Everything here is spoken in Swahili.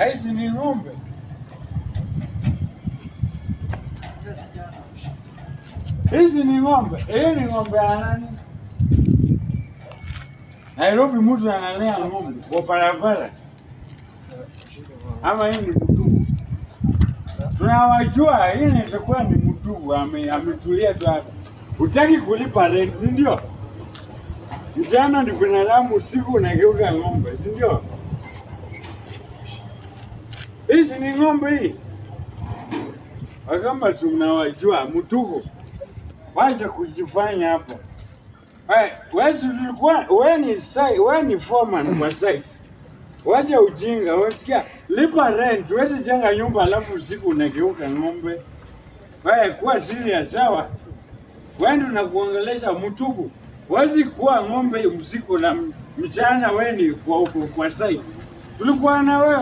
Hizi ni ng'ombe. Hizi ni ng'ombe. Hii ni ng'ombe ya nani? Nairobi mtu analea ng'ombe kwa barabara. Ama hii ni mtugu. Tunawajua hii inaweza ni mtugu ametulia tu hapa. Hutaki kulipa rent, si ndio? Mchana ni binadamu, usiku unageuka ng'ombe, si ndio? Hizi ni ng'ombe hii. Wakamba tunawajua mtugu. Wacha kujifanya hapa. Wewe ni foreman kwa site. Wacha ujinga, wasikia? Lipa rent, huwezi jenga nyumba alafu usiku unageuka ng'ombe. Wewe kuwa serious sawa? Wewe ndio unakuongelesha mtugu. Huwezi kuwa ng'ombe usiku na mchana wewe ni kwa site. Tulikuwa na wewe